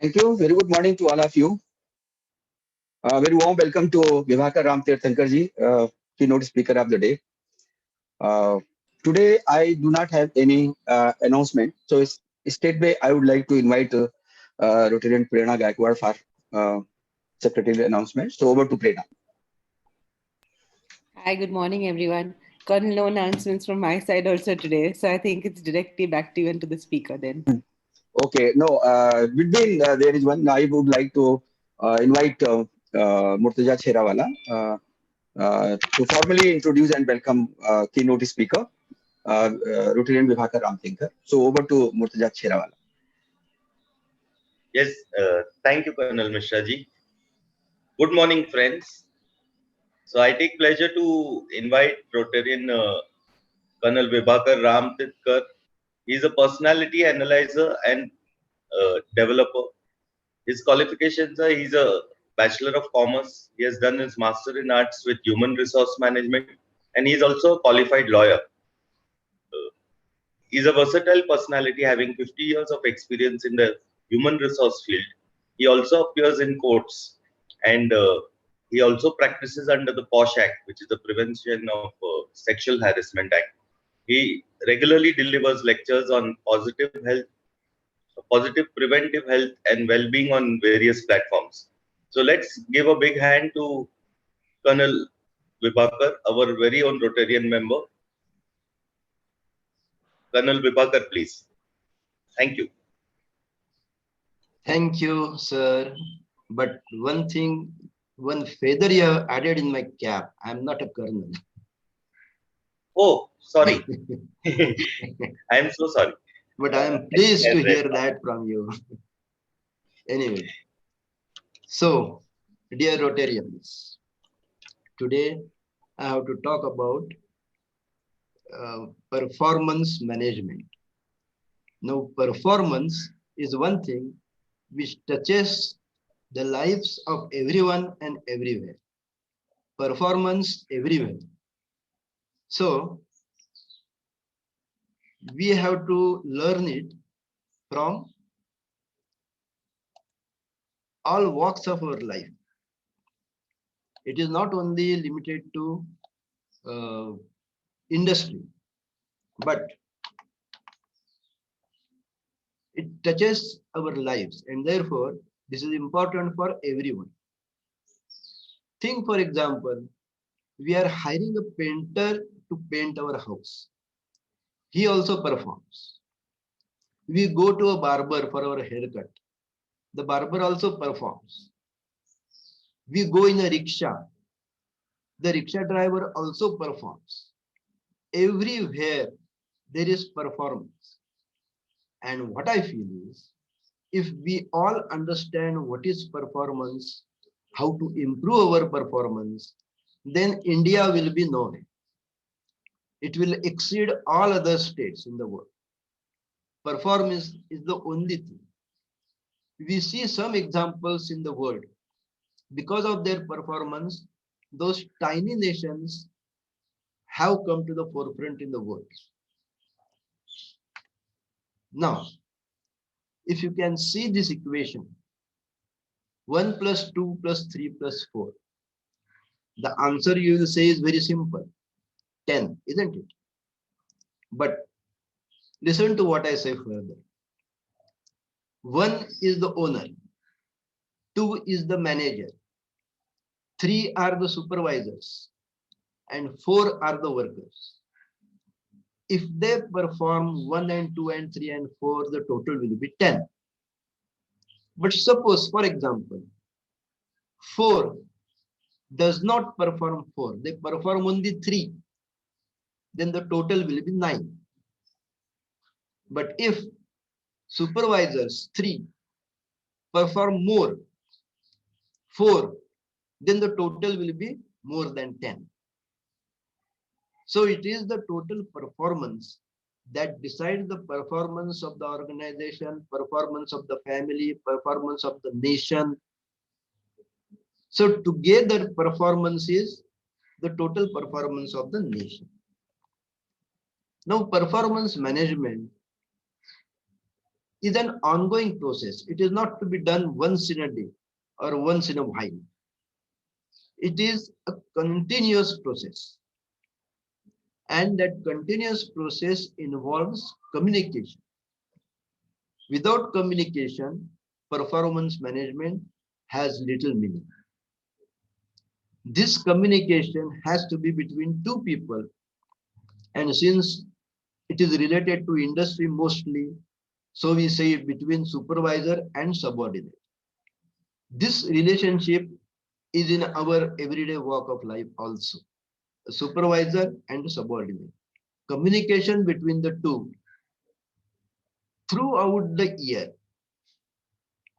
Thank you. Very good morning to all of you. Very warm welcome to Vibhakar Ramtirthkar ji, Keynote Speaker of the Day. Uh, Today, I do not have any announcement. So, straight away, I would like to invite Rotarian Prerna Gaikwad for secretarial announcement. So, over to Prerna. Hi, good morning, everyone. Got no announcements from my side also today, so I think it's directly back to you and to the speaker then. Okay, no, between there is one, I would like to invite Murtaza Cherawala to formally introduce and welcome keynote speaker, Rotarian Vibhakar Ramtirthkar. So over to Murtaza Cherawala. Yes, thank you, Colonel Mishra ji. Good morning, friends. So I take pleasure to invite Rotarian Colonel Vibhakar Ramtirthkar. He is a personality analyzer and developer. His qualifications are he's a Bachelor of Commerce. He has done his Master in Arts with Human Resource Management, and he is also a qualified lawyer. He's a versatile personality having 50 years of experience in the human resource field. He also appears in courts, and he also practices under the POSH Act, which is the Prevention of Sexual Harassment Act. He regularly delivers lectures on positive preventive health and well-being on various platforms. So let's give a big hand to Colonel Vibhakar, our very own Rotarian member. Colonel Vibhakar, please. Thank you. Thank you, sir. But one feather you have added in my cap. I'm not a colonel. Oh, sorry. I am so sorry. But I am pleased to hear that from you. Anyway, so dear Rotarians, today I have to talk about performance management. Now, performance is one thing which touches the lives of everyone and everywhere. Performance everywhere. So, we have to learn it from all walks of our life. It is not only limited to industry, but it touches our lives, and therefore this is important for everyone. Think, for example, we are hiring a painter to paint our house. He also performs. We go to a barber for our haircut. The barber also performs. We go in a rickshaw. The rickshaw driver also performs. Everywhere there is performance. And what I feel is, if we all understand what is performance, how to improve our performance, then India will be known. It will exceed all other states in the world. Performance is the only thing. We see some examples in the world. Because of their performance, those tiny nations have come to the forefront in the world. Now, if you can see this equation, 1 plus 2 plus 3 plus 4, the answer you will say is very simple, 10, isn't it? But listen to what I say further. 1 is the owner, 2 is the manager, 3 are the supervisors, and 4 are the workers. If they perform 1 and 2 and 3 and 4, the total will be 10. But suppose, for example, 4 does not perform 4, they perform only 3, then the total will be 9. But if supervisors 3 perform more, 4, then the total will be more than 10. So it is the total performance that decides the performance of the organization, performance of the family, performance of the nation. So together performance is the total performance of the nation. Now performance management is an ongoing process. It is not to be done once in a day or once in a while. It is a continuous process. And that continuous process involves communication. Without communication, performance management has little meaning. This communication has to be between two people, and since it is related to industry mostly, so we say between supervisor and subordinate. This relationship is in our everyday walk of life also. A supervisor and subordinate. Communication between the two throughout the year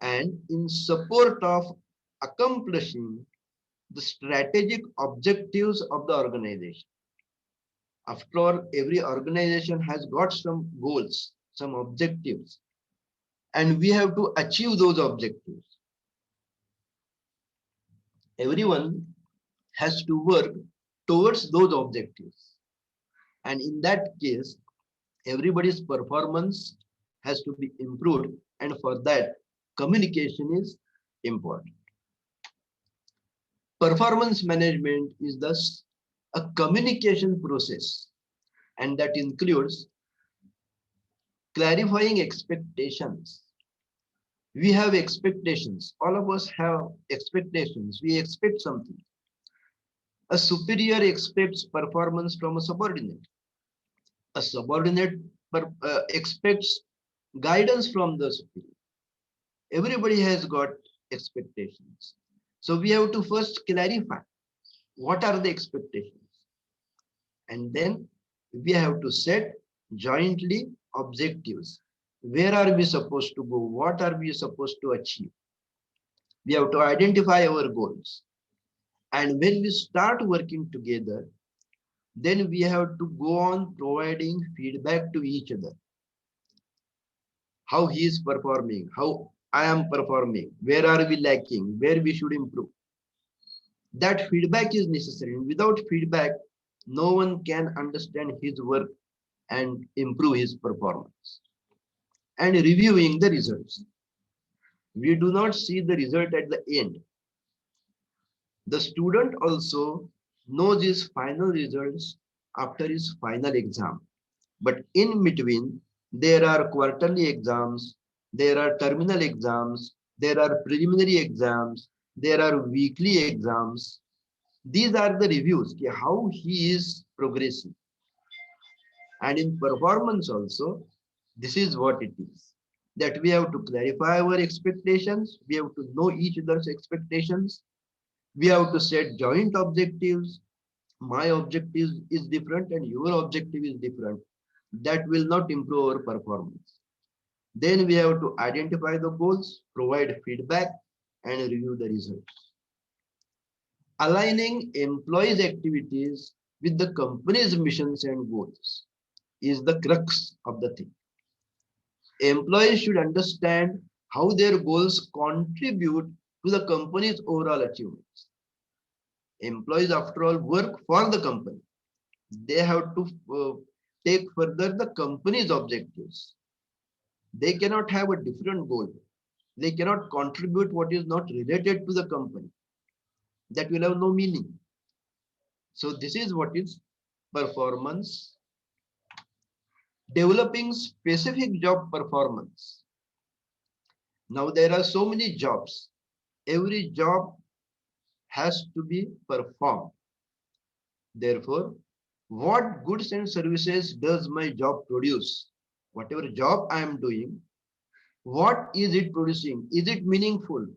and in support of accomplishing the strategic objectives of the organization. After all, every organization has got some goals, some objectives, and we have to achieve those objectives. Everyone has to work towards those objectives. And in that case, everybody's performance has to be improved. And for that, communication is important. Performance management is thus a communication process, and that includes clarifying expectations. We have expectations. All of us have expectations. We expect something. A superior expects performance from a subordinate. A subordinate expects guidance from the superior. Everybody has got expectations. So we have to first clarify what are the expectations. And then we have to set jointly objectives. Where are we supposed to go? What are we supposed to achieve? We have to identify our goals. And when we start working together, then we have to go on providing feedback to each other. How he is performing, how I am performing, where are we lacking, where we should improve. That feedback is necessary. Without feedback, no one can understand his work and improve his performance. And reviewing the results. We do not see the result at the end. The student also knows his final results after his final exam. But in between, there are quarterly exams, there are terminal exams, there are preliminary exams, there are weekly exams. These are the reviews, how he is progressing. And in performance also, this is what it is. That we have to clarify our expectations, we have to know each other's expectations, we have to set joint objectives. My objective is different and your objective is different. That will not improve our performance. Then we have to identify the goals, provide feedback, and review the results. Aligning employees' activities with the company's missions and goals is the crux of the thing. Employees should understand how their goals contribute to the company's overall achievements. Employees, after all, work for the company. They have to take further the company's objectives. They cannot have a different goal. They cannot contribute what is not related to the company. That will have no meaning. So this is what is performance. Developing specific job performance. Now there are so many jobs. Every job has to be performed. Therefore, what goods and services does my job produce? Whatever job I am doing, what is it producing? Is it meaningful?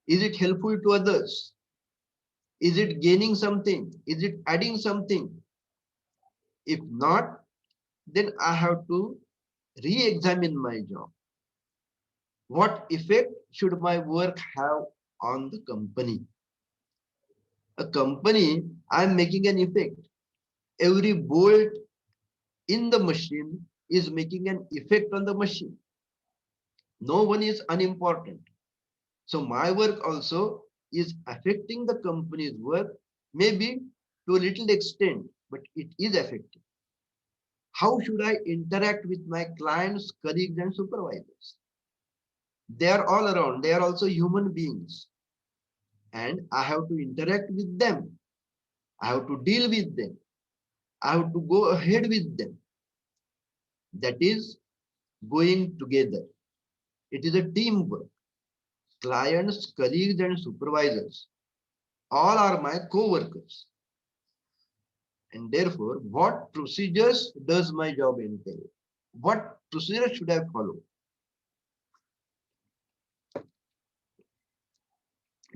Is it helpful to others? Is it gaining something? Is it adding something? If not, then I have to re-examine my job. What effect should my work have on the company? A company, I'm making an effect. Every bolt in the machine is making an effect on the machine. No one is unimportant. So my work also is affecting the company's work, maybe to a little extent, but it is affecting. How should I interact with my clients, colleagues, and supervisors? They are all around. They are also human beings. And I have to interact with them. I have to deal with them. I have to go ahead with them. That is going together. It is a teamwork. Clients, colleagues, and supervisors all are my co-workers. And therefore, what procedures does my job entail? What procedure should I follow?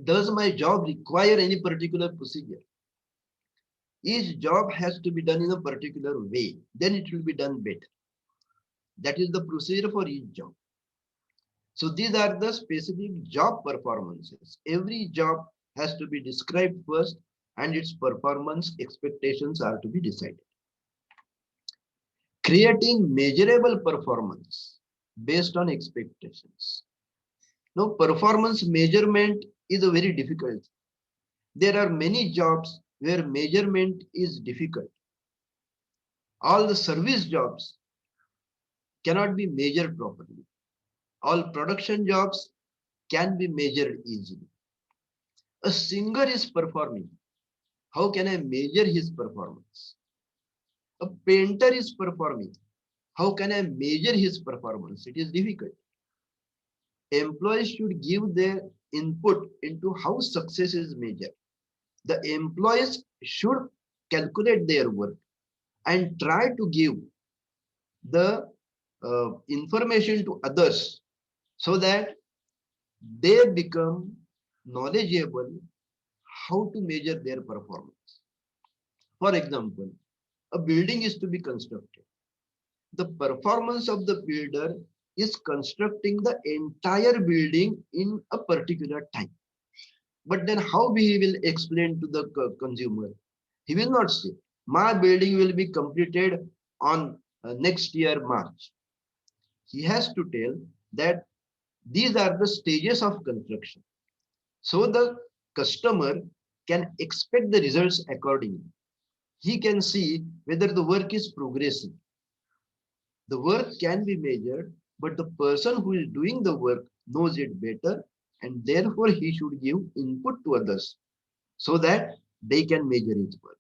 Does my job require any particular procedure? Each job has to be done in a particular way. Then it will be done better. That is the procedure for each job. So these are the specific job performances. Every job has to be described first and its performance expectations are to be decided. Creating measurable performance based on expectations. Now, performance measurement is a very difficult. There are many jobs where measurement is difficult. All the service jobs cannot be measured properly. All production jobs can be measured easily. A singer is performing. How can I measure his performance? A painter is performing. How can I measure his performance? It is difficult. Employees should give their input into how success is measured. The employees should calculate their work and try to give the information to others so that they become knowledgeable how to measure their performance. For example, a building is to be constructed. The performance of the builder is constructing the entire building in a particular time. But then how he will explain to the consumer? He will not say, my building will be completed on next year, March. He has to tell that these are the stages of construction. So the customer can expect the results accordingly. He can see whether the work is progressing. The work can be measured, but the person who is doing the work knows it better, and therefore he should give input to others so that they can measure his work.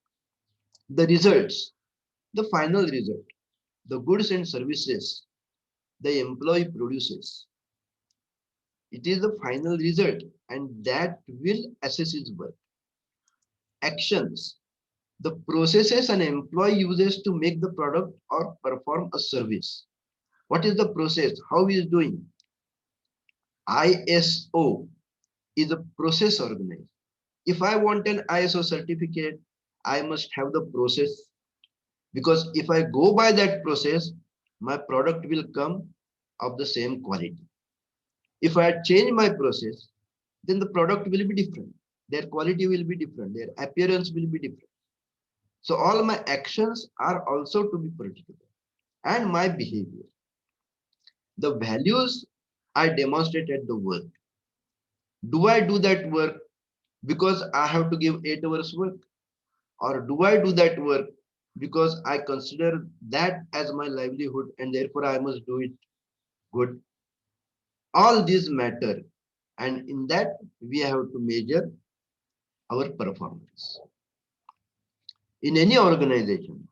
The results, the final result, the goods and services the employee produces. It is the final result, and that will assess his work. Actions, the processes an employee uses to make the product or perform a service. What is the process? How he is doing? ISO is a process organized. If I want an ISO certificate, I must have the process, because if I go by that process, my product will come of the same quality. If I change my process, then the product will be different. Their quality will be different. Their appearance will be different. So all my actions are also to be particular, and my behavior. The values I demonstrate at the work. Do I do that work because I have to give 8 hours work? Or do I do that work because I consider that as my livelihood and therefore I must do it good? All these matter, and in that we have to measure our performance. In any organization,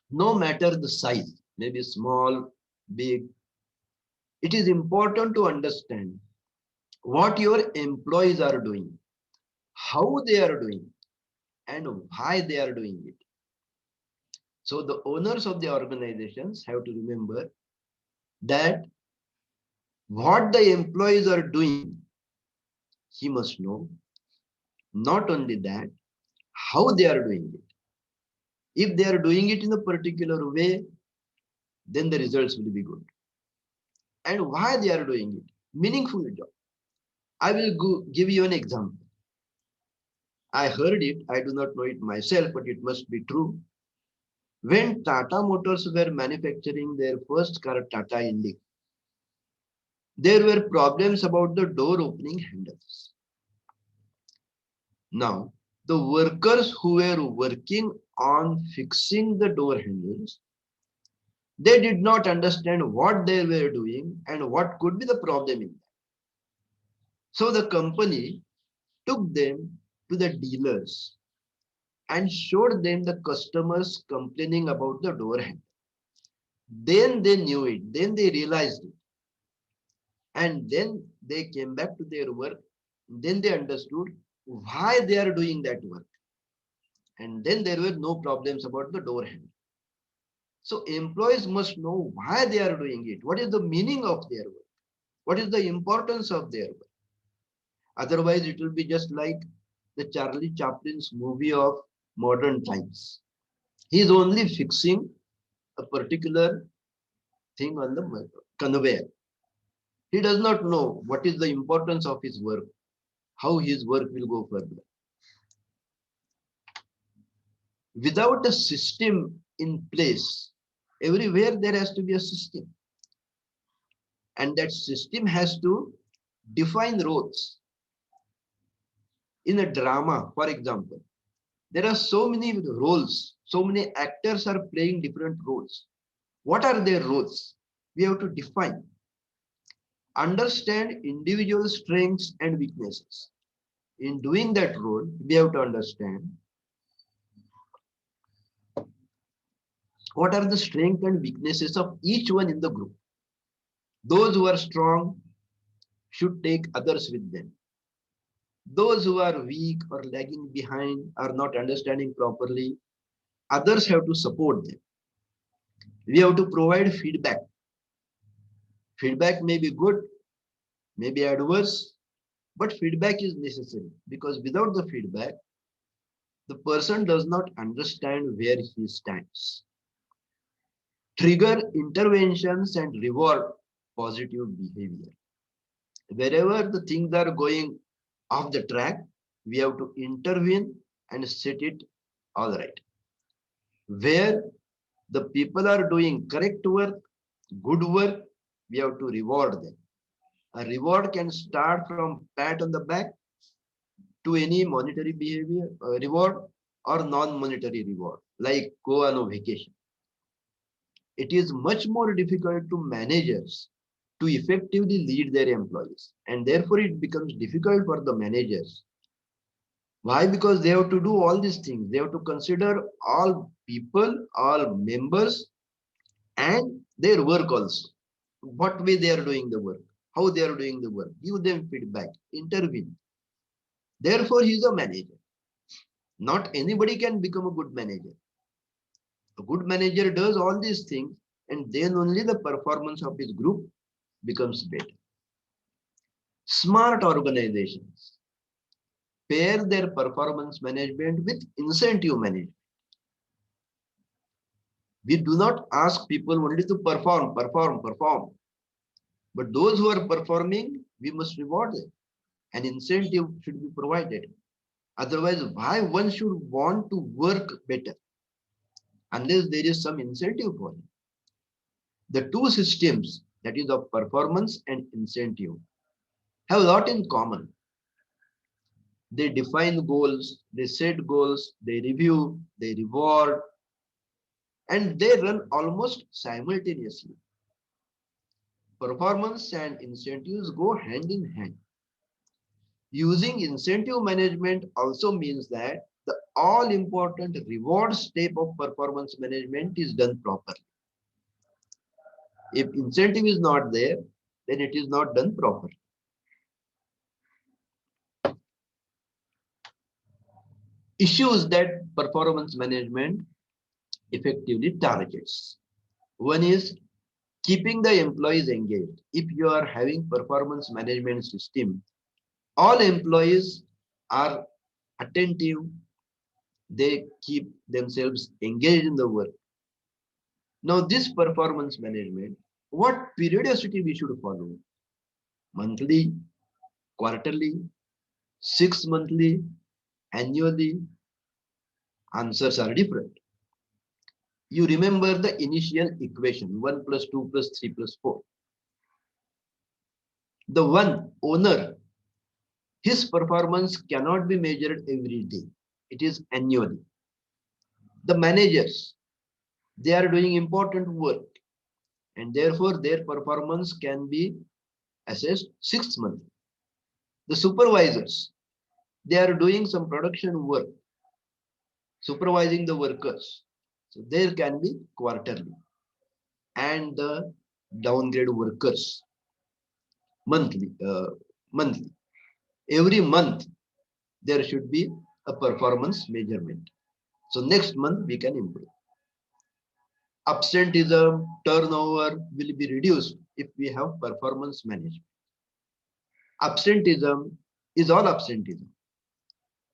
no matter the size, maybe small, big, it is important to understand what your employees are doing, how they are doing, and why they are doing it. So the owners of the organizations have to remember that what the employees are doing, he must know. Not only that, how they are doing it. If they are doing it in a particular way, then the results will be good. And why they are doing it, meaningful job. I will give you an example. I heard it, I do not know it myself, but it must be true. When Tata Motors were manufacturing their first car, Tata Indica, there were problems about the door opening handles. Now, the workers who were working on fixing the door handles. They did not understand what they were doing and what could be the problem in that. So the company took them to the dealers and showed them the customers complaining about the door handle. Then they knew it, then they realized it. And then they came back to their work. Then they understood why they are doing that work. And then there were no problems about the door handle. So employees must know why they are doing it. What is the meaning of their work? What is the importance of their work? Otherwise, it will be just like the Charlie Chaplin's movie of modern times. He is only fixing a particular thing on the conveyor. He does not know what is the importance of his work, how his work will go further. Without a system in place, everywhere there has to be a system. And that system has to define roles. In a drama, for example, there are so many roles, so many actors are playing different roles. What are their roles? We have to define. Understand individual strengths and weaknesses. In doing that role, we have to understand what are the strengths and weaknesses of each one in the group. Those who are strong should take others with them. Those who are weak or lagging behind or not understanding properly, others have to support them. We have to provide feedback. Feedback may be good, may be adverse, but feedback is necessary because without the feedback, the person does not understand where he stands. Trigger interventions and reward positive behavior. Wherever the things are going off the track, we have to intervene and set it all right. Where the people are doing correct work, good work, we have to reward them. A reward can start from pat on the back to any monetary behavior reward or non-monetary reward, like go on a vacation. It is much more difficult to managers to effectively lead their employees, and therefore it becomes difficult for the managers. Why? Because they have to do all these things. They have to consider all people, all members, and their work also. What way they are doing the work, how they are doing the work, give them feedback, intervene. Therefore, he is a manager. Not anybody can become a good manager. A good manager does all these things, and then only the performance of his group becomes better. Smart organizations pair their performance management with incentive management. We do not ask people only to perform. But those who are performing, we must reward them. An incentive should be provided. Otherwise, why one should want to work better? Unless there is some incentive for it. The two systems, that is of performance and incentive, have a lot in common. They define goals, they set goals, they review, they reward, and they run almost simultaneously. Performance and incentives go hand in hand. Using incentive management also means that the all important reward step of performance management is done properly. If incentive is not there, then it is not done properly. Issues that performance management effectively targets. One is keeping the employees engaged. If you are having performance management system, all employees are attentive, they keep themselves engaged in the work. Now this performance management, what periodicity we should follow? Monthly, quarterly, 6 monthly, annually? Answers are different. You remember the initial equation, 1 plus 2 plus 3 plus 4. The one owner, his performance cannot be measured every day. It is annually. The managers, they are doing important work, and therefore their performance can be assessed 6 months. The supervisors, they are doing some production work, supervising the workers. So there can be quarterly. And the downgrade workers, monthly. Monthly. Every month there should be a performance measurement. So next month we can improve. Absenteeism, turnover will be reduced if we have performance management. Absenteeism is all absenteeism,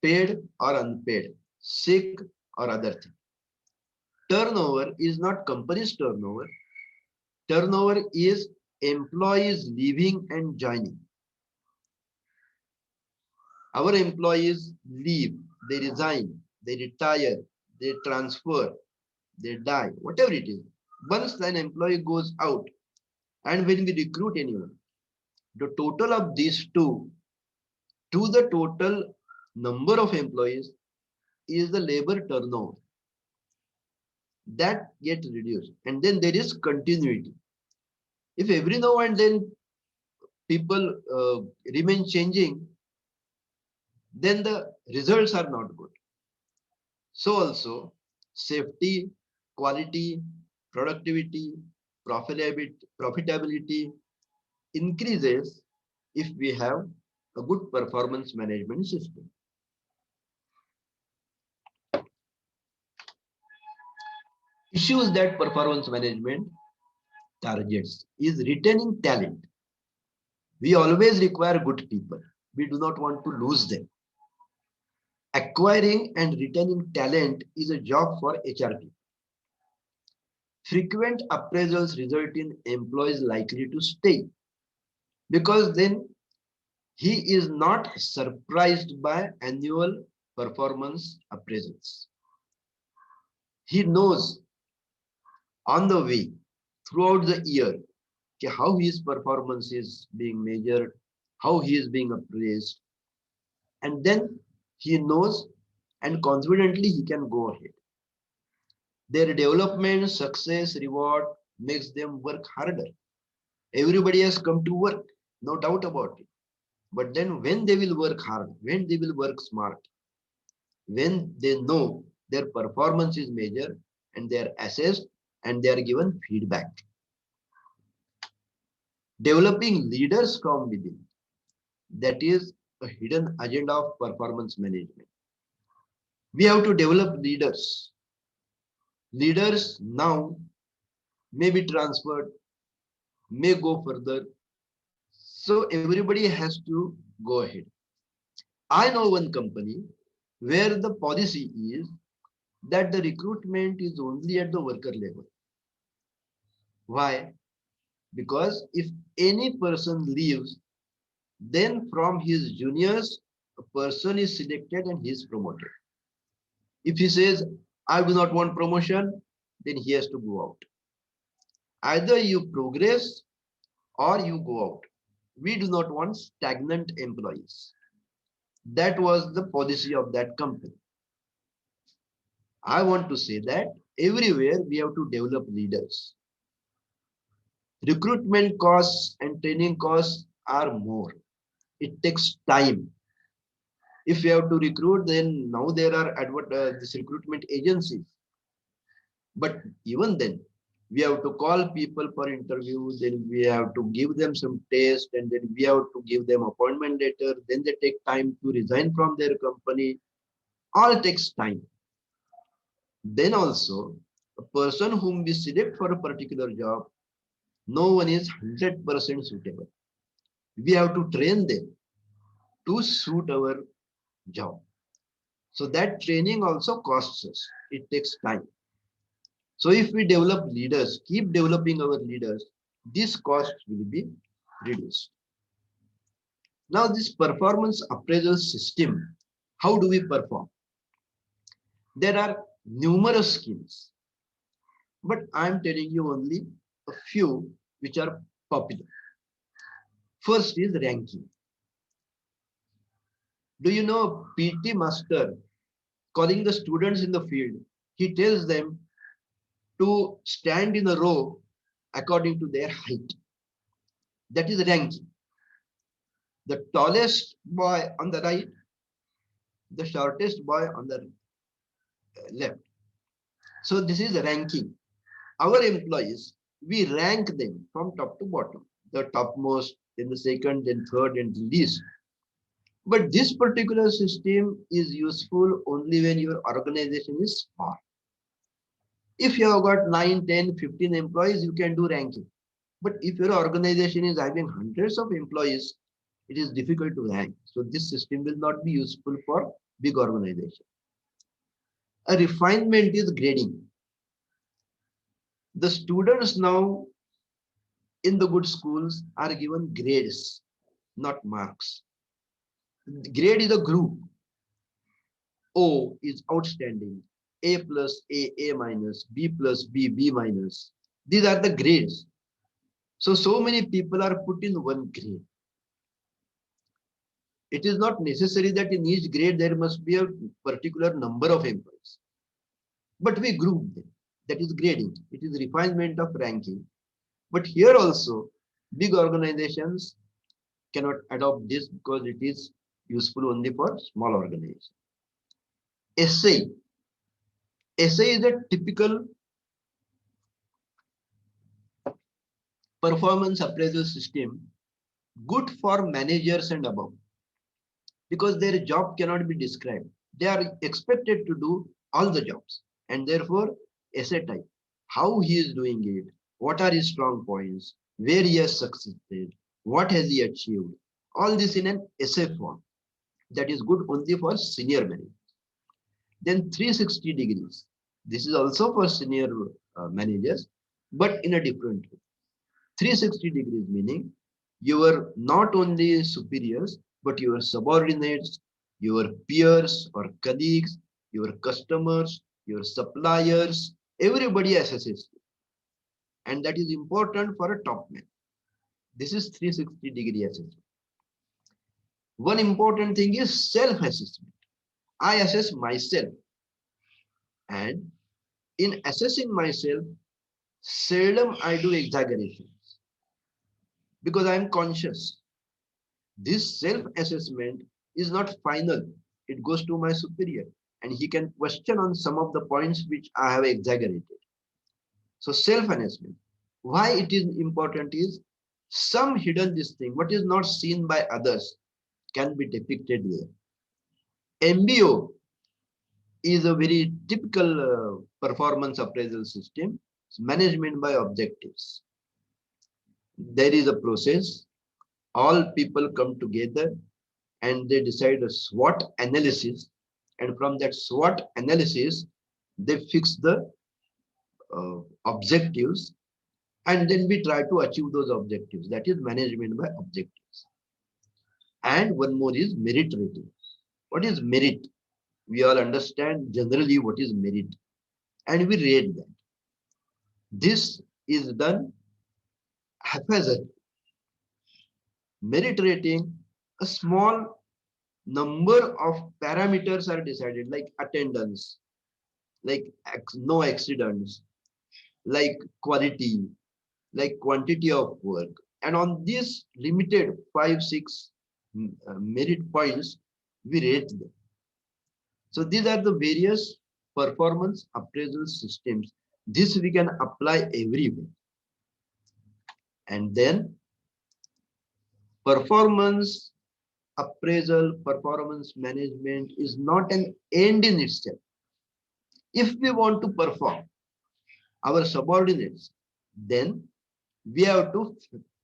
paid or unpaid, sick or other thing. Turnover is not company's turnover. Turnover is employees leaving and joining. Our employees leave, they resign, they retire, they transfer, they die, whatever it is. Once an employee goes out, and when we recruit anyone, the total of these two to the total number of employees is the labor turnover. That gets reduced. And then there is continuity. If every now and then people remain changing, then the results are not good. So also safety, quality, productivity, profitability increases if we have a good performance management system. Issues that performance management targets is retaining talent. We always require good people. We do not want to lose them. Acquiring and retaining talent is a job for HR people. Frequent appraisals result in employees likely to stay because then he is not surprised by annual performance appraisals. He knows on the way throughout the year how his performance is being measured, how he is being appraised, and then he knows and confidently he can go ahead. Their development, success, reward makes them work harder. Everybody has come to work, no doubt about it. But then when they will work hard, when they will work smart, when they know their performance is measured and they are assessed and they are given feedback. Developing leaders from within, that is a hidden agenda of performance management. We have to develop leaders. Leaders now may be transferred, may go further. So everybody has to go ahead. I know one company where the policy is that the recruitment is only at the worker level. Why? Because if any person leaves, then from his juniors, a person is selected and he is promoted. If he says, I do not want promotion, then he has to go out. Either you progress or you go out. We do not want stagnant employees. That was the policy of that company. I want to say that everywhere we have to develop leaders. Recruitment costs and training costs are more. It takes time. If you have to recruit, then now there are this recruitment agencies. But even then, we have to call people for interviews, then we have to give them some test, and then we have to give them appointment letter, then they take time to resign from their company. All takes time. Then also, a person whom we select for a particular job, no one is 100% suitable. We have to train them to suit our job. So that training also costs us. It takes time. So if we develop leaders, keep developing our leaders, this cost will be reduced. Now this performance appraisal system, how do we perform? There are numerous schemes, but I'm telling you only a few which are popular. First is ranking. Do you know PT master calling the students in the field He tells them to stand in a row according to their height. That is ranking. The tallest boy on the right, the shortest boy on the left. So this is ranking. Our employees, we rank them from top to bottom. The topmost, then the second, then third, and the least. But this particular system is useful only when your organization is small. If you have got 9, 10, 15 employees, you can do ranking. But if your organization is having hundreds of employees, it is difficult to rank. So this system will not be useful for big organization. A refinement is grading. The students now in the good schools are given grades, not marks. Grade is a group. O is outstanding. A plus A minus, B plus B minus. These are the grades. So many people are put in one grade. It is not necessary that in each grade there must be a particular number of employees. But we group them. That is grading. It is refinement of ranking. But here also, big organizations cannot adopt this because it is useful only for small organizations. Essay. Essay is a typical performance appraisal system, good for managers and above, because their job cannot be described. They are expected to do all the jobs, and therefore essay type, how he is doing it, what are his strong points, where he has succeeded, what has he achieved, all this in an essay form. That is good only for senior managers. Then 360 degrees. This is also for senior managers, but in a different way. 360 degrees meaning your not only superiors, but your subordinates, your peers or colleagues, your customers, your suppliers, everybody assesses you. And that is important for a top man. This is 360-degree assessment. One important thing is self-assessment. I assess myself. And in assessing myself, seldom I do exaggerations because I am conscious. This self-assessment is not final. It goes to my superior and he can question on some of the points which I have exaggerated. So self-assessment. Why it is important is some hidden this thing, what is not seen by others can be depicted there. MBO is a very typical performance appraisal system. It's management by objectives. There is a process. All people come together and they decide a SWOT analysis, and from that SWOT analysis they fix the objectives, and then we try to achieve those objectives. That is management by objectives. And one more is merit rating. What is merit? We all understand generally what is merit, and we rate that. This is done haphazard. Merit rating, a small number of parameters are decided, like attendance, like no accidents, like quality, like quantity of work. And on these limited 5-6 merit points, we rate them. So these are the various performance appraisal systems. This we can apply everywhere. And then performance appraisal, performance management is not an end in itself. If we want to perform our subordinates, then we have to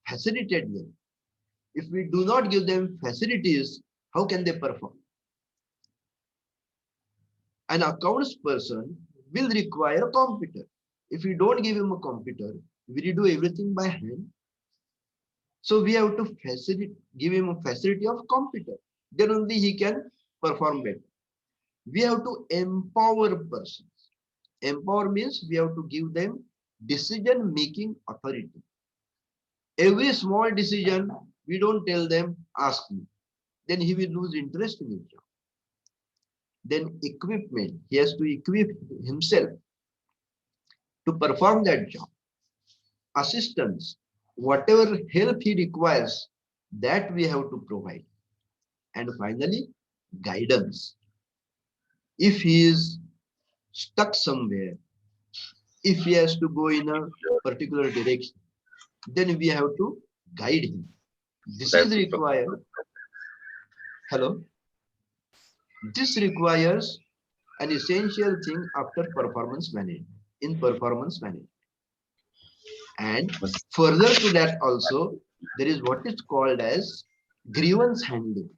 facilitate them. If we do not give them facilities, how can they perform? An accounts person will require a computer. If we don't give him a computer, we do everything by hand. So we have to give him a facility of computer. Then only he can perform better. We have to empower persons. Empower means we have to give them decision-making authority. Every small decision, we don't tell them, ask me. Then he will lose interest in his job. then equipment. He has to equip himself to perform that job. Assistance, whatever help he requires, that we have to provide. And finally, guidance. If he is stuck somewhere, if he has to go in a particular direction, then we have to guide him. This is required. Hello. This requires an essential thing after performance management, in performance management. And further to that also, there is what is called as grievance handling.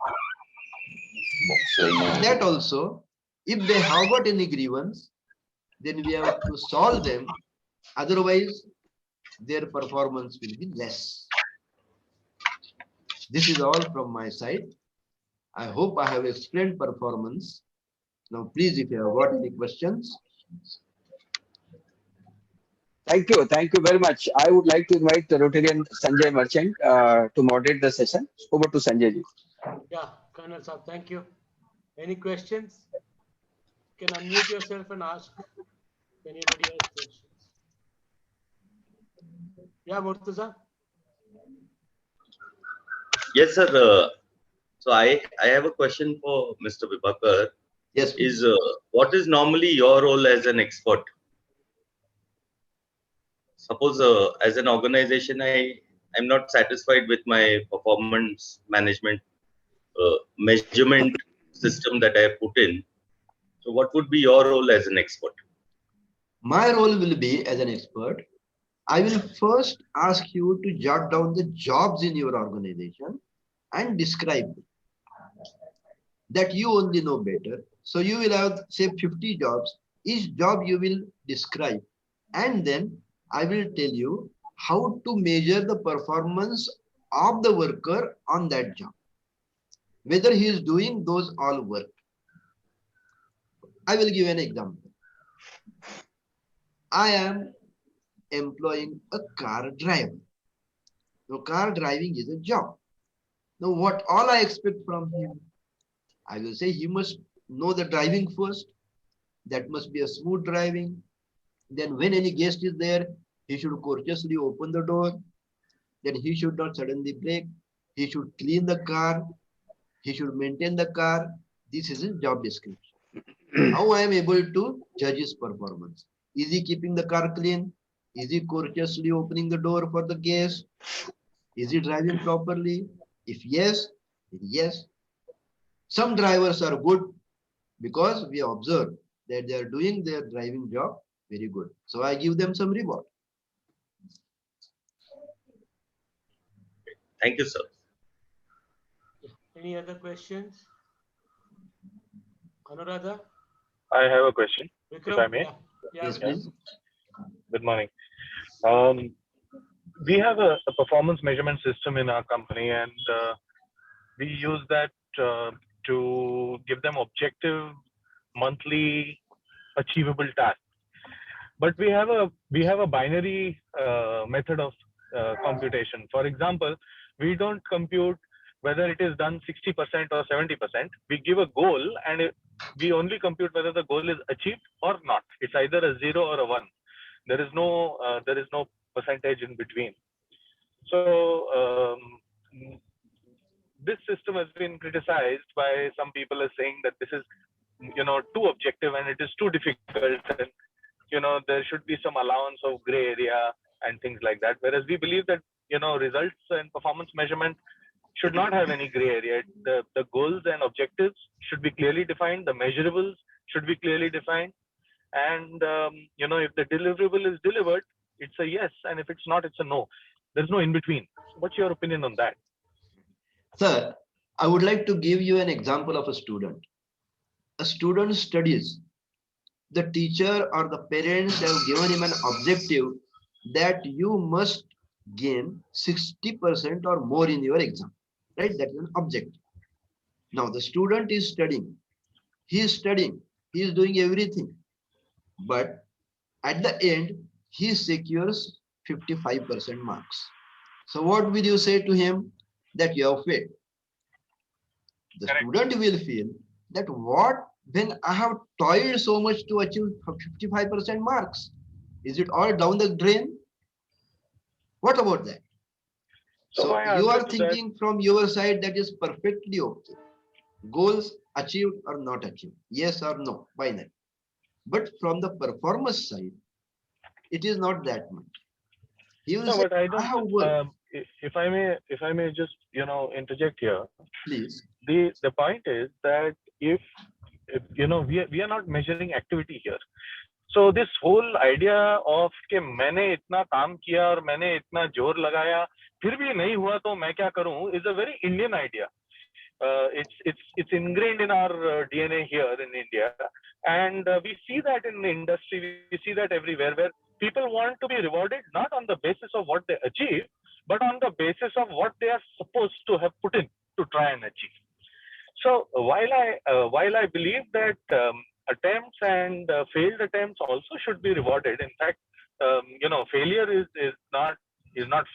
That also, if they have got any grievance, then we have to solve them. Otherwise, their performance will be less. This is all from my side. I hope I have explained performance. Now, please, if you have got any questions. Thank you. Thank you very much. I would like to invite the Rotarian Sanjay Merchant to moderate the session. Over to Sanjay ji. Yeah, Colonel Sir, thank you. Any questions? You can unmute yourself and ask if anybody has questions. Yeah, Murtaza. Yes, sir. So I have a question for Mr. Vibhakar. Yes, Is what is normally your role as an expert? Suppose as an organization, I'm not satisfied with my performance management measurement system that I have put in. So what would be your role as an expert? my role will be as an expert. I will first ask you to jot down the jobs in your organization and describe them. That you only know better. So you will have, say, 50 jobs. Each job you will describe. And then I will tell you how to measure the performance of the worker on that job. Whether he is doing those all work. I will give an example. I am employing a car driver. Now, car driving is a job. Now, what all I expect from him? I will say he must know the driving first. That must be a smooth driving. Then when any guest is there, he should courteously open the door. Then he should not suddenly brake. He should clean the car. He should maintain the car. This is his job description. How I am able to judge his performance? Is he keeping the car clean? Is he courteously opening the door for the guest? Is he driving properly? If yes, then yes. Some drivers are good because we observe that they are doing their driving job very good. So I give them some reward. Thank you, sir. Any other questions? Anuradha? I have a question, Vikram? if I may. Yeah, Yes, Vikram. please. Good morning. We have a performance measurement system in our company, and we use that to give them objective monthly achievable tasks. But we have a binary method of computation. For example, we don't compute whether it is done 60% or 70%. We give a goal, and we only compute whether the goal is achieved or not. It's either a 0 or a 1. There is no percentage in between. So this system has been criticized by some people as saying that this is, too objective and it is too difficult, and there should be some allowance of gray area and things like that. Whereas we believe that results and performance measurement should not have any gray area. The goals and objectives should be clearly defined. The measurables should be clearly defined. And if the deliverable is delivered, it's a yes, and if it's not, it's a no. There's no in between. What's your opinion on that? Sir, I would like to give you an example of a student. A student studies. The teacher or the parents have given him an objective that you must gain 60% or more in your exam. Right? That is an objective. Now the student is studying. He is studying. He is doing everything. But at the end, he secures 55% marks. So what will you say to him? That you have failed. The student will feel that what when I have toiled so much to achieve 55% marks? Is it all down the drain? What about that? So So my you answer are to that, thinking from your side that is perfectly okay. Goals achieved or not achieved, yes or no, binary. But from the performance side, it is not that much. He will no, say, but I I don't. have worked. If I may just interject here. Please. The point is that if we are not measuring activity here. So this whole idea of कि मैंने इतना काम किया और मैंने इतना जोर लगाया फिर भी नहीं हुआ तो मैं क्या करूं is a very Indian idea. It's ingrained in our DNA here in India, and we see that in the industry, we see that everywhere where people want to be rewarded not on the basis of what they achieve, but on the basis of what they are supposed to have put in to try and achieve. So while I believe that attempts and failed attempts also should be rewarded. In fact, failure is not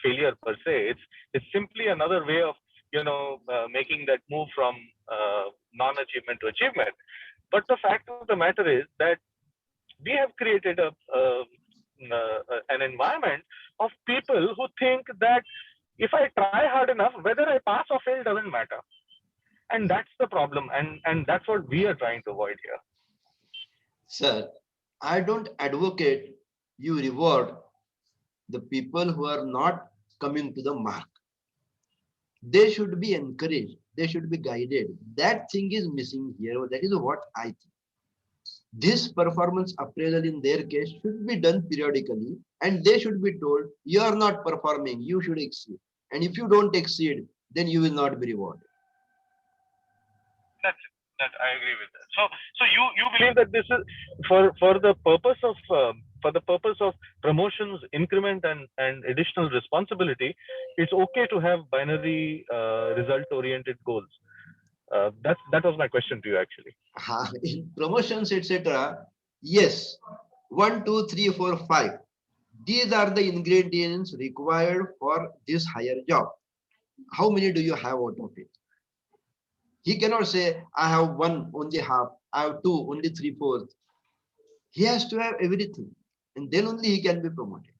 failure per se. It's simply another way of making that move from non-achievement to achievement. But the fact of the matter is that we have created an environment of people who think that if I try hard enough, whether I pass or fail doesn't matter. And that's the problem. And that's what we are trying to avoid here. Sir, I don't advocate you reward the people who are not coming to the mark. They should be encouraged. They should be guided. That thing is missing here. That is what I think. This performance appraisal in their case should be done periodically, and they should be told, you are not performing, you should exceed. And if you don't exceed, then you will not be rewarded. That I agree with that. So you believe that this is for the purpose of promotions, increment, and additional responsibility, it's okay to have binary result-oriented goals. That was my question to you actually. In promotions, etc. Yes, 1, 2, 3, 4, 5. These are the ingredients required for this higher job. How many do you have out of it? He cannot say, I have one, only half, I have two, only 3/4. He has to have everything, and then only he can be promoted.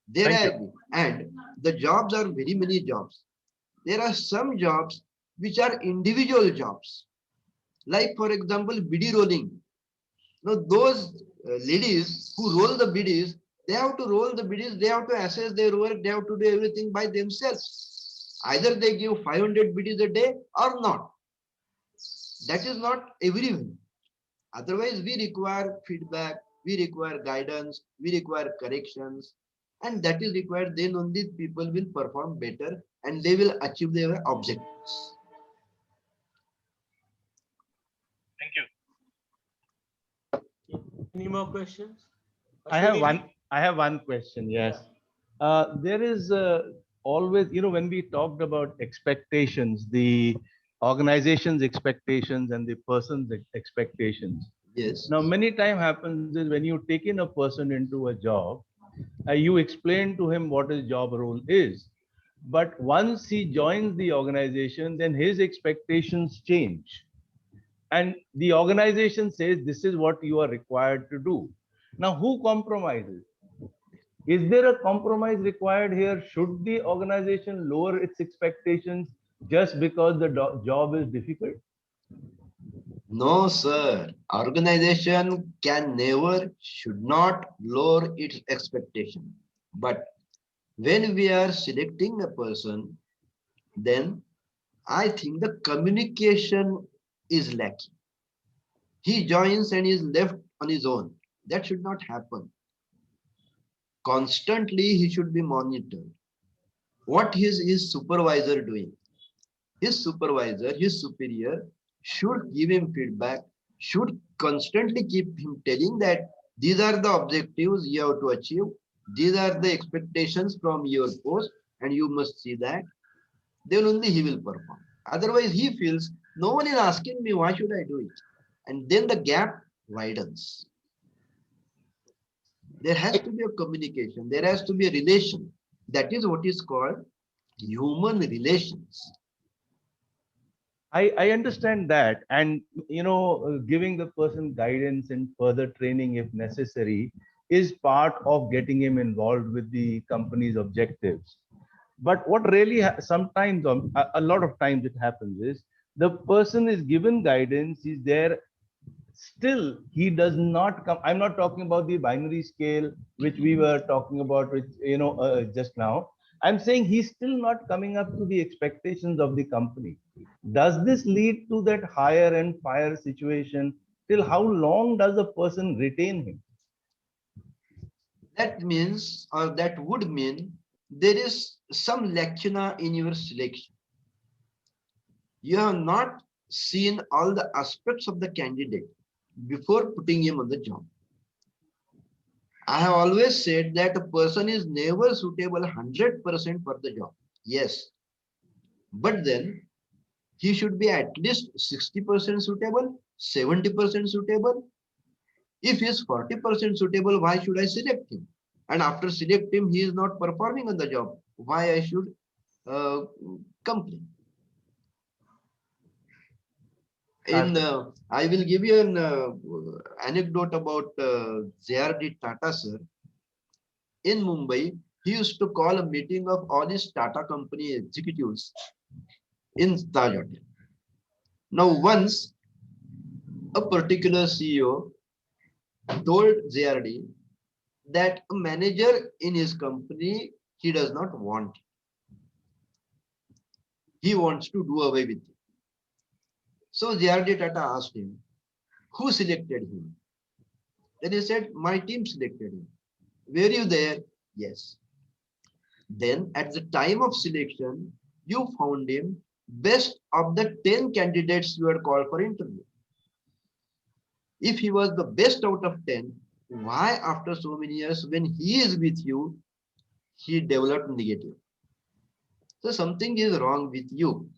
There I agree. And the jobs are very many jobs. There are some jobs which are individual jobs. Like, for example, bidi rolling. Now, those ladies who roll the bidis, they have to roll the bidis, they have to assess their work, they have to do everything by themselves. Either they give 500 bidis a day or not. That is not everyone. Otherwise, we require feedback, we require guidance, we require corrections, and that is required. Then only people will perform better and they will achieve their objectives. Thank you. Any more questions? I have one question. Yes. There is always, when we talked about expectations, the organization's expectations and the person's expectations. Yes. Now, many times happens is when you take in a person into a job, you explain to him what his job role is. But once he joins the organization, then his expectations change. And the organization says, this is what you are required to do. Now, who compromises? Is there a compromise required here? Should the organization lower its expectations just because the job is difficult? No, sir. Organization can never, should not lower its expectation. But when we are selecting a person, then I think the communication is lacking. He joins and is left on his own. That should not happen. Constantly, he should be monitored. What is his supervisor doing? His supervisor, his superior, should give him feedback, should constantly keep him telling that these are the objectives you have to achieve, these are the expectations from your post, and you must see that. Then only he will perform. Otherwise, he feels no one is asking me, why should I do it? And then the gap widens. There has to be a communication, there has to be a relation. That is what is called human relations. I understand that, and giving the person guidance and further training if necessary is part of getting him involved with the company's objectives. But what really sometimes, a lot of times it happens is the person is given guidance, he's there, still he does not come. I'm not talking about the binary scale which we were talking about, which just now. I'm saying he's still not coming up to the expectations of the company. Does this lead to that hire and fire situation? Till how long does a person retain him? That means, or that would mean, there is some lacuna in your selection. You have not seen all the aspects of the candidate before putting him on the job. I have always said that a person is never suitable 100% for the job. Yes, but then he should be at least 60% suitable, 70% suitable. If he is 40% suitable, why should I select him? And after select him, he is not performing on the job. Why I should complain? I will give you an anecdote about JRD Tata sir. In Mumbai, he used to call a meeting of all his Tata company executives in Taj Hotel. Now, once a particular CEO told JRD that a manager in his company he does not want. He wants to do away with it. So JRD Tata asked him, who selected him? Then he said, my team selected him. Were you there? Yes. Then at the time of selection, you found him best of the 10 candidates you had called for interview. If he was the best out of 10, why after so many years when he is with you, he developed negative? So something is wrong with you.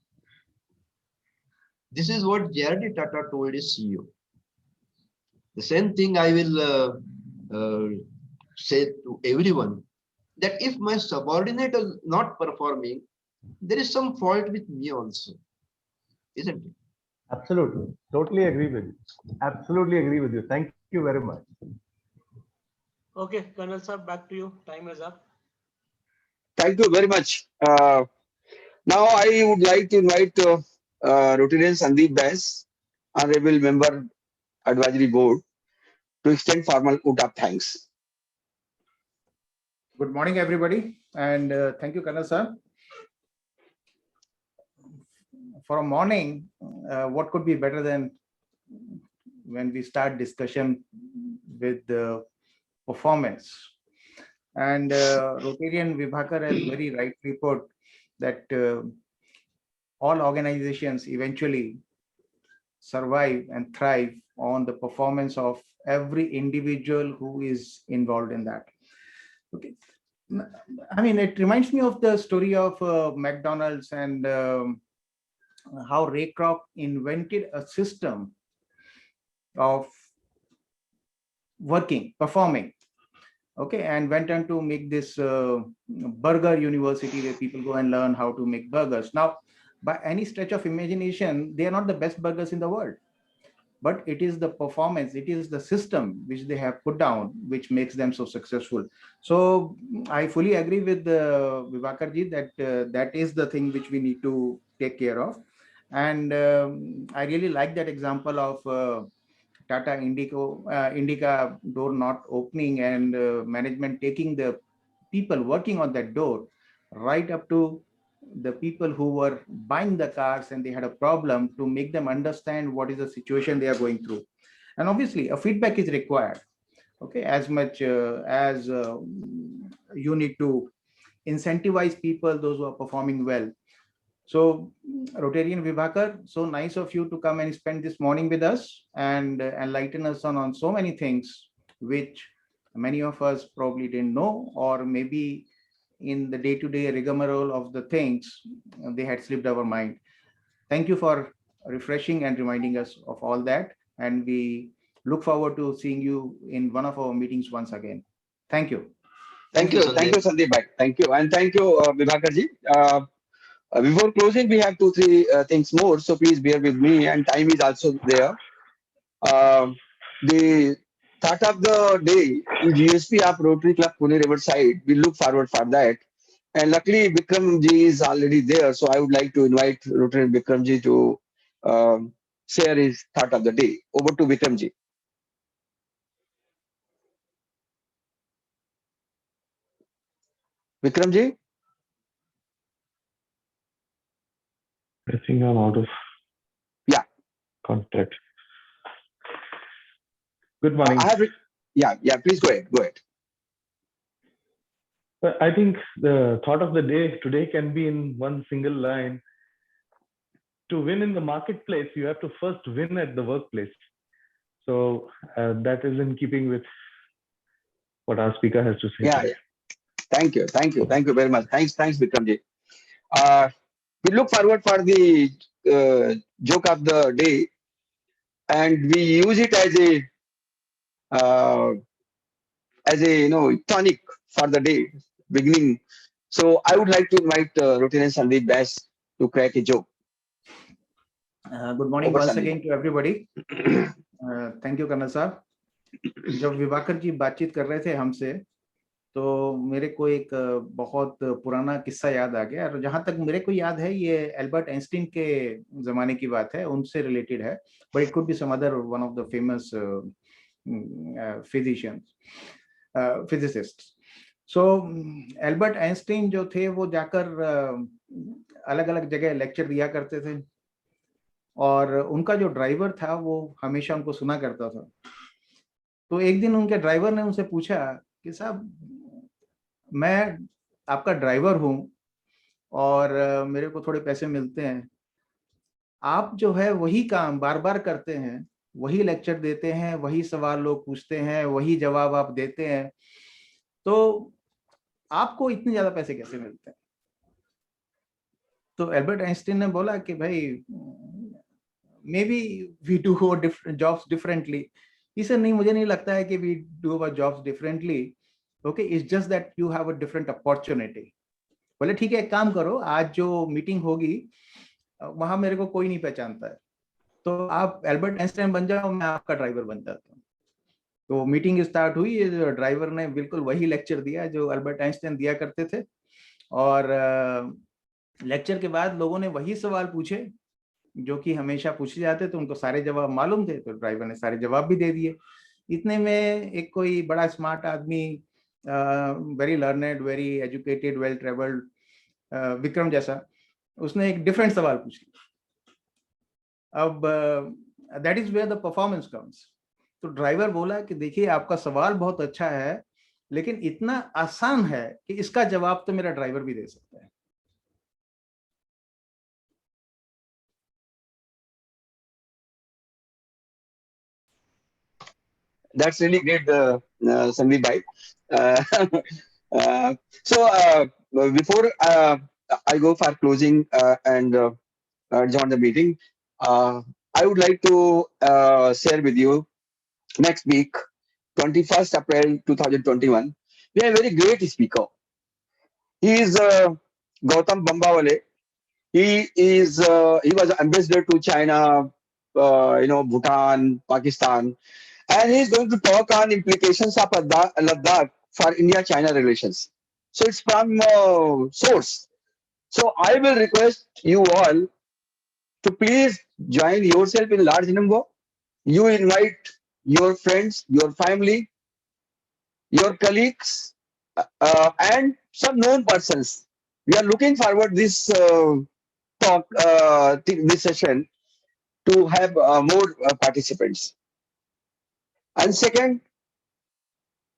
This is what JRD Tata told his CEO. The same thing I will say to everyone, that if my subordinate is not performing, there is some fault with me also, isn't it? Absolutely. Totally agree with you. Absolutely agree with you. Thank you very much. Okay, Colonel sir, back to you. Time is up. Thank you very much. Now I would like to invite Rotarian Sandeep Bains, Honorable Member Advisory Board, to extend formal vote of thanks. Good morning, everybody, and thank you, Colonel sir. For a morning, what could be better than when we start discussion with the performance? And Rotarian Vibhakar has very rightly put that all organizations eventually survive and thrive on the performance of every individual who is involved in that. Okay. I mean, it reminds me of the story of McDonald's and how Ray Kroc invented a system of performing, okay, and went on to make this burger university where people go and learn how to make burgers. Now, by any stretch of imagination, they are not the best burgers in the world, but it is the performance, it is the system which they have put down which makes them so successful. So I fully agree with Vibhakar ji that that is the thing which we need to take care of. And I really like that example of Tata Indica door not opening and management taking the people working on that door right up to the people who were buying the cars and they had a problem, to make them understand what is the situation they are going through. And obviously a feedback is required, okay, as much as you need to incentivize people, those who are performing well. So Rotarian Vibhakar, so nice of you to come and spend this morning with us and enlighten us on so many things which many of us probably didn't know, or maybe in the day-to-day rigmarole of the things, they had slipped our mind. Thank you for refreshing and reminding us of all that. And we look forward to seeing you in one of our meetings once again. Thank you. Thank you, Sandeep. Thank you, and thank you, Vibhakar ji. Before closing, we have 2-3 things more, so please bear with me. And time is also there. The start of the day is USP of Rotary Club Pune Riverside. We look forward for that. And luckily, Vikram ji is already there, so I would like to invite Rotary Vikram ji to share his thought of the day. Over to Vikram ji. Vikram ji? I think I'm out of contact. Good morning. Yeah, please go ahead. But I think the thought of the day today can be in one single line. To win in the marketplace, you have to first win at the workplace. So that is in keeping with what our speaker has to say. Yeah. Thank you very much. Thanks, Vikram ji. We look forward for the joke of the day, and we use it as a tonic for the day beginning. So I would like to invite Rotarian Sandeep Bass to crack a joke. Good morning once again to everybody. Thank you, Karnal साहब. जब विभाकर जी बातचीत कर रहे थे हमसे, तो मेरे को एक बहुत पुराना किस्सा याद आ गया, और जहां तक मेरे को याद है ये एल्बर्ट आइंस्टीन के जमाने की बात है, उनसे रिलेटेड है, but it could be some other one of the famous physicist. So Albert Einstein जो थे वो जाकर अलग अलग जगह लेक्चर दिया करते थे, और उनका जो ड्राइवर था वो हमेशा उनको सुना करता था. तो एक दिन उनके ड्राइवर ने उनसे पूछा कि साहब, मैं आपका ड्राइवर हूं और मेरे को थोड़े पैसे मिलते हैं, आप जो है वही काम बार बार करते हैं, वही लेक्चर देते हैं, वही सवाल लोग पूछते हैं, वही जवाब आप देते हैं, तो आपको इतने ज्यादा पैसे कैसे मिलते हैं? तो एल्बर्ट आइंस्टीन ने बोला कि भाई, maybe we do jobs differently. इसे नहीं, मुझे नहीं लगता है कि we do our jobs differently. Okay, it's just that you have a different opportunity. बोले ठीक है, एक काम करो, आज जो मीटिंग होगी वहां मेरे को कोई नहीं पहचानता है, तो आप एल्बर्ट आइंस्टाइन बन जाओ, मैं आपका ड्राइवर बन जाता हूँ. तो मीटिंग स्टार्ट हुई. ड्राइवर ने बिल्कुल वही लेक्चर दिया जो एल्बर्ट आइंस्टाइन दिया करते थे, और लेक्चर के बाद लोगों ने वही सवाल पूछे जो कि हमेशा पूछे जाते, तो उनको सारे जवाब मालूम थे, तो ड्राइवर ने सारे जवाब भी दे दिए. इतने में एक कोई बड़ा स्मार्ट आदमी, very learned, very educated, well travelled, Vikram जैसा, उसने एक डिफरेंट सवाल पूछ लिया. अब that is where the performance comes. तो ड्राइवर बोला कि देखिए, आपका सवाल बहुत अच्छा है, लेकिन इतना आसान है कि इसका जवाब तो मेरा ड्राइवर भी दे सकता है. That's really great, Sandeep bhai. So before I go for closing and join the meeting, I would like to share with you next week, 21st April 2021, we have a very great speaker. He is Gautam Bambawale. He was ambassador to China, Bhutan, Pakistan, and he is going to talk on implications of Ladakh for India-China relations. So it's from source. So I will request you all to please join yourself in large number. You invite your friends, your family, your colleagues, and some known persons. We are looking forward this talk, this session, to have more participants. And second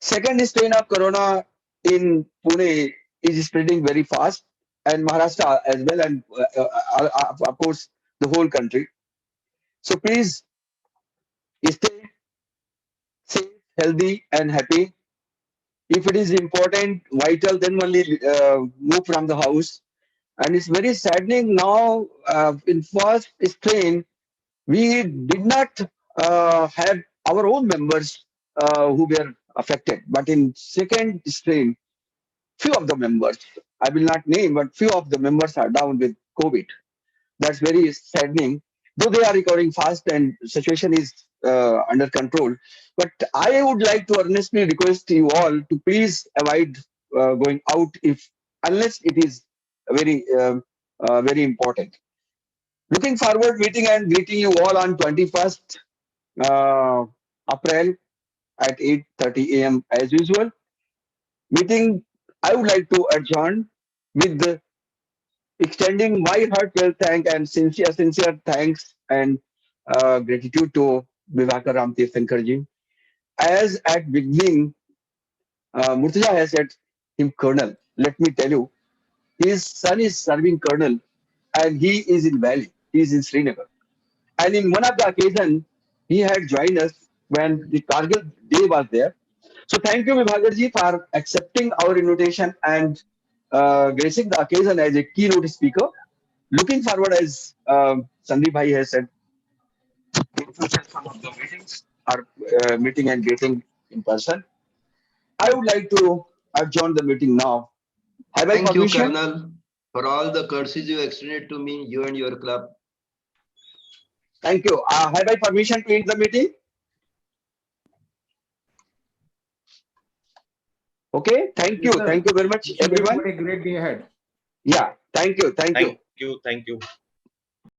strain of corona in Pune is spreading very fast, and Maharashtra as well, and of course the whole country. So please stay safe, healthy, and happy. If it is important, vital, then only move from the house. And it's very saddening now. In first strain, we did not have our own members who were affected, but in second strain, few of the members, I will not name, but few of the members are down with COVID. That's very saddening. Though they are recovering fast and situation is under control, but I would like to earnestly request you all to please avoid going out if unless it is very important. Looking forward meeting and greeting you all on 21st April at 8:30 a.m. as usual. Meeting I would like to adjourn with extending my heartfelt thank and sincere thanks and gratitude to Vibhakar Ramtirthkar ji. As at beginning, Murtaza has said him Colonel. Let me tell you, his son is serving Colonel and he is in Valley. He is in Srinagar. And in one of the occasion, he had joined us when the Kargil day was there. So thank you, Vibhakar ji, for accepting our invitation and gracing the occasion as a keynote speaker. Looking forward, as Sandeep Bhai has said, in future some of the meetings are meeting and getting in person. I would like to adjourn the meeting now. Have I Thank you, permission? Colonel, for all the courtesies you extended to me, you and your club. Thank you. Have I permission to end the meeting? Okay. Thank you. Yes, sir. Thank you very much, Wish you everyone. everybody a great day ahead. Yeah. Thank you. Thank you. Thank you. Thank you.